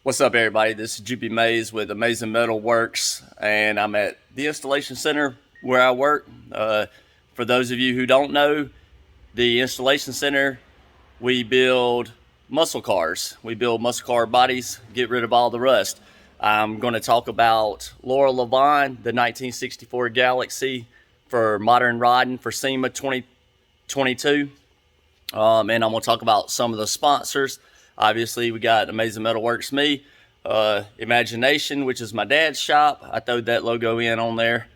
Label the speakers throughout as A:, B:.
A: What's up, everybody? This is Juby Mays with aMAYSingMetalWorks, and I'm at the installation center where I work. For those of you who don't know, the installation center, we build muscle cars. We build muscle car bodies, get rid of all the rust. I'm going to talk about Laura Levine, the 1964 Galaxie for modern riding for SEMA 2022. And I'm going to talk about some of the sponsors. Obviously, we got aMAYSingMetalWorks, me, Imagination, which is my dad's shop. I throwed that logo in on there.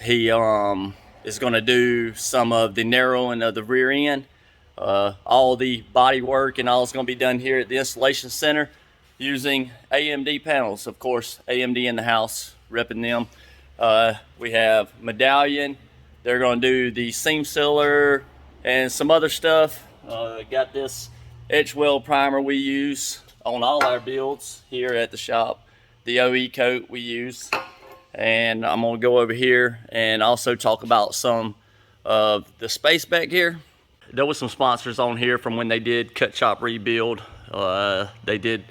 A: He is going to do some of the narrowing of the rear end. All the body work and all is going to be done here at the installation center using AMD panels. Of course, AMD in the house, repping them. We have Medallion. They're going to do the seam sealer and some other stuff. Got this Etch-Weld primer we use on all our builds here at the shop. The OE coat we use. And I'm going to go over here and also talk about some of the space back here. There was some sponsors on here from when they did Cut Chop Rebuild. They did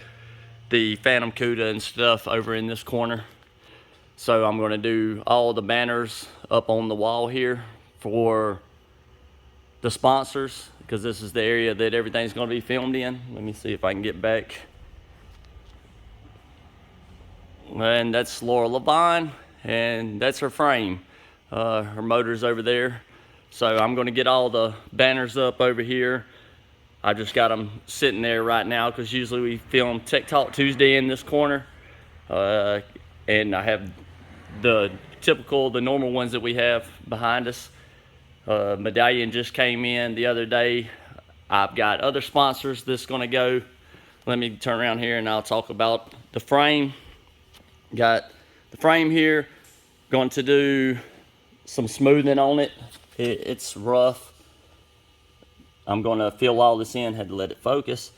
A: the Phantom Cuda and stuff over in this corner. So I'm going to do all the banners up on the wall here for the sponsors, because this is the area that everything's going to be filmed in. Let me see if I can get back. And that's Laura Levine, and that's her frame. Her motor's over there. So I'm going to get all the banners up over here. I just got them sitting there right now because usually we film Tech Talk Tuesday in this corner. And I have the normal ones that we have behind us. Medallion just came in the other day. I've got other sponsors that's going to go. Let me turn around here and I'll talk about the frame. Got the frame here. Going to do some smoothing on it. It's rough. I'm going to fill all this in. Had to let it focus.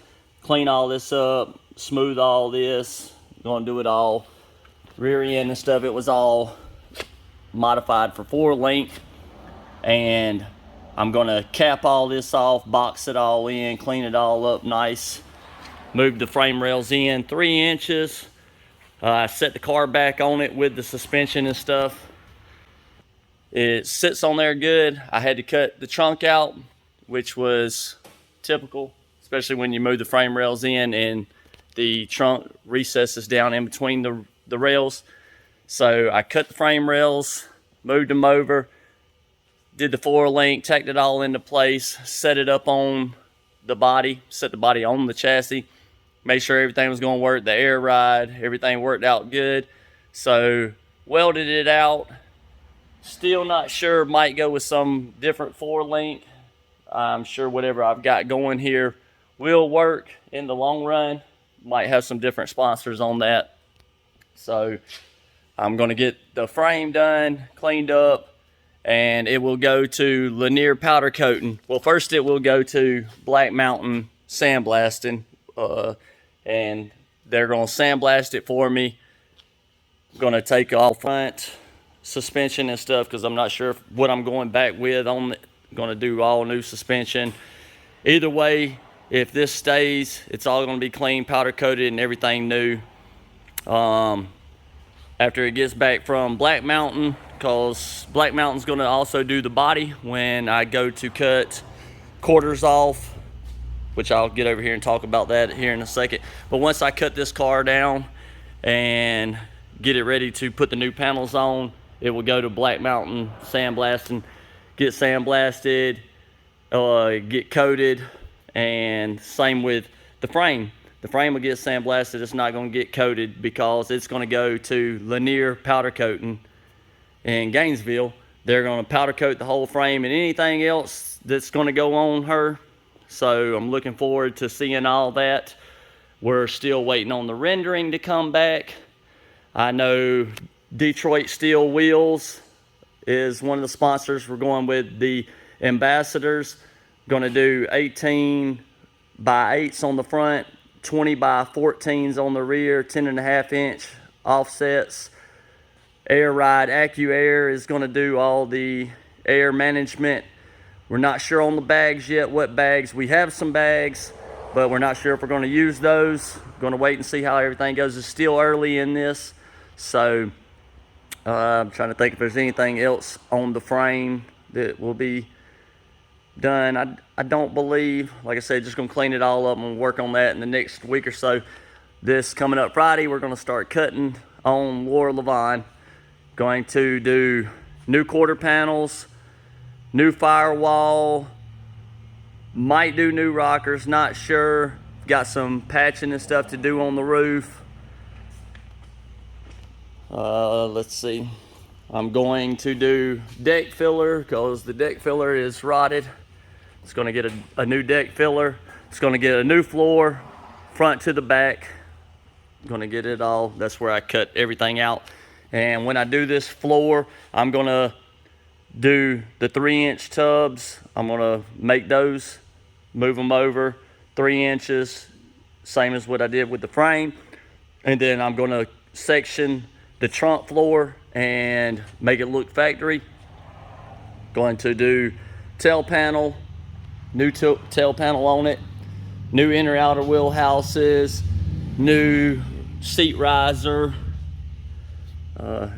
A: Clean all this up. Smooth all this. Going to do it all. Rear end and stuff. It was all modified for 4-link. And I'm gonna cap all this off, box it all in, clean it all up nice. Move the frame rails in 3 inches. Set the car back on it with the suspension and stuff. It sits on there good. I had to cut the trunk out, which was typical, especially when you move the frame rails in and the trunk recesses down in between the rails. So I cut the frame rails, moved them over, did the 4-link, tacked it all into place, set it up on the body, set the body on the chassis, made sure everything was going to work, the air ride, everything worked out good. So welded it out. Still not sure, might go with some different 4-link. I'm sure whatever I've got going here will work in the long run. Might have some different sponsors on that. So I'm going to get the frame done, cleaned up, and it will go to linear powder coating. Well, first it will go to Black Mountain sandblasting, and they're going to sandblast it for me. I'm going to take off front suspension and stuff because I'm not sure what I'm going back with on it. I'm going to do all new suspension. Either way, if this stays, it's all going to be clean, powder coated, and everything new. After it gets back from Black Mountain, because Black Mountain's going to also do the body when I go to cut quarters off, which I'll get over here and talk about that here in a second. But once I cut this car down and get it ready to put the new panels on, it will go to Black Mountain sandblasting, get sandblasted, get coated, and same with the frame. The frame will get sandblasted. It's not going to get coated because it's going to go to linear powder coating in Gainesville. They're going to powder coat the whole frame and anything else that's going to go on her. So I'm looking forward to seeing all that. We're still waiting on the rendering to come back. I know Detroit Steel Wheels is one of the sponsors. We're going with the ambassadors. Going to do 18 by 8s on the front, 20 by 14s on the rear, 10.5-inch offsets. Air Ride AccuAir is going to do all the air management. We're not sure on the bags yet, what bags. We have some bags. but we're not sure if we're going to use those. Going to wait and see how everything goes. It's still early in this, so I'm trying to think if there's anything else on the frame that will be done. I don't believe, like I said, just going to clean it all up and work on that in the next week or so. This coming up Friday, we're going to start cutting on Laura Levine. Going to do new quarter panels, new firewall, might do new rockers, not sure. Got some patching and stuff to do on the roof. Let's see. I'm going to do deck filler because the deck filler is rotted. It's going to get a new deck filler. It's going to get a new floor, front to the back. I'm going to get it all. That's where I cut everything out. And when I do this floor, I'm going to do the 3-inch tubs. I'm going to make those, move them over 3 inches, same as what I did with the frame. And then I'm going to section the trunk floor and make it look factory. Going to do tail panel, new tail panel on it, new inner outer wheel houses, new seat riser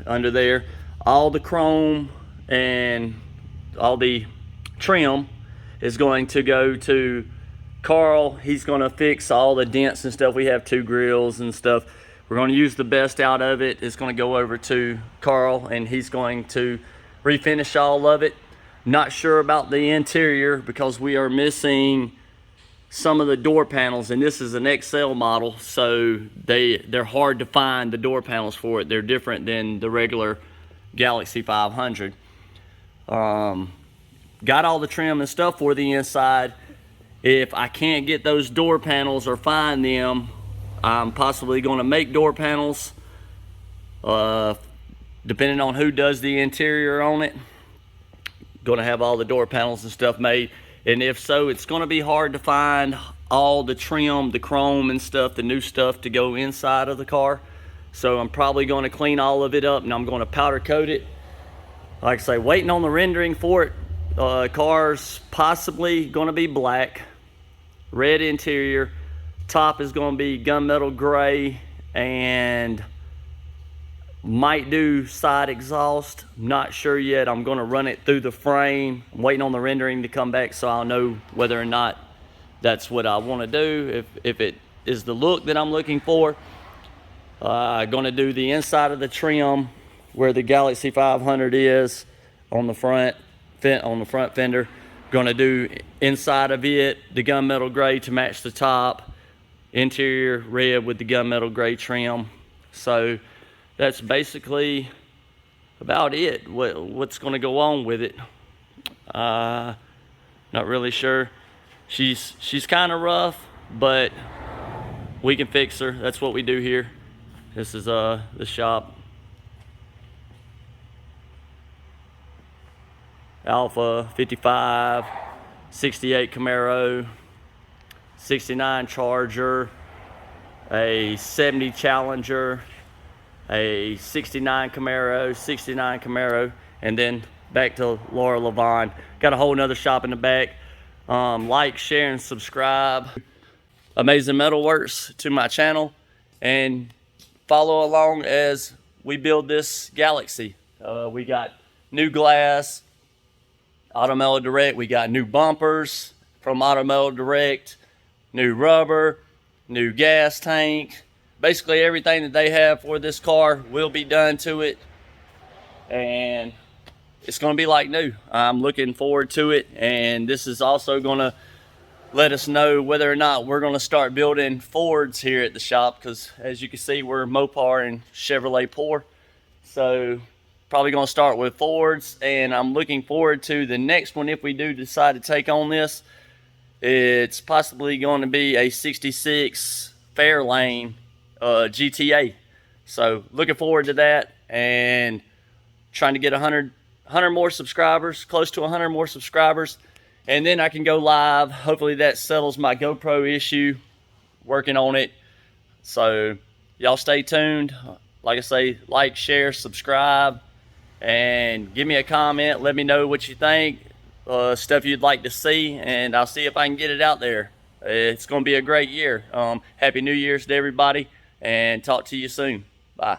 A: under there. All the chrome and all the trim is going to go to Carl. He's going to fix all the dents and stuff. We have 2 grills and stuff. We're going to use the best out of it. It's going to go over to Carl and he's going to refinish all of it. Not sure about the interior because we are missing some of the door panels, and this is an XL model, so they're hard to find, the door panels for it. They're different than the regular Galaxie 500. Got all the trim and stuff for the inside. If I can't get those door panels or find them, I'm possibly going to make door panels, depending on who does the interior on it. Going to have all the door panels and stuff made. And if so, it's going to be hard to find all the trim, the chrome and stuff, the new stuff to go inside of the car. So I'm probably going to clean all of it up and I'm going to powder coat it. Like I say, waiting on the rendering for it. Car's possibly going to be black, red interior. Top is going to be gunmetal gray and might do side exhaust. I'm not sure yet. I'm going to run it through the frame. I'm waiting on the rendering to come back so I'll know whether or not that's what I want to do. If it is the look that I'm looking for. I'm going to do the inside of the trim where the Galaxie 500 is on the front fender. Going to do inside of it the gunmetal gray to match the top. Interior red with the gunmetal gray trim. So that's basically about it. What's going to go on with it? Not really sure. She's kind of rough, but we can fix her. That's what we do here. This is the shop. Alpha 55, 68 Camaro, 69 Charger, a 70 Challenger, a 69 Camaro, and then back to Laura Levine. Got a whole nother shop in the back. Like, share, and subscribe aMAYSingMetalWorks to my channel, and follow along as we build this Galaxie. We got new glass, Automotive Direct. We got new bumpers from Automotive Direct, new rubber, new gas tank. Basically everything that they have for this car will be done to it, and it's going to be like new. I'm looking forward to it, and this is also going to let us know whether or not we're going to start building Fords here at the shop, because as you can see, we're Mopar and Chevrolet poor. So probably going to start with Fords, and I'm looking forward to the next one. If we do decide to take on this, it's possibly going to be a 66 Fairlane GTA. So looking forward to that, and trying to get 100 more subscribers, close to 100 more subscribers, and then I can go live. Hopefully that settles my GoPro issue. Working on it. So y'all stay tuned. Like I say, like, share, subscribe, and give me a comment. Let me know what you think, stuff you'd like to see, and I'll see if I can get it out there. It's going to be a great year. Happy New Year's to everybody, and talk to you soon. Bye.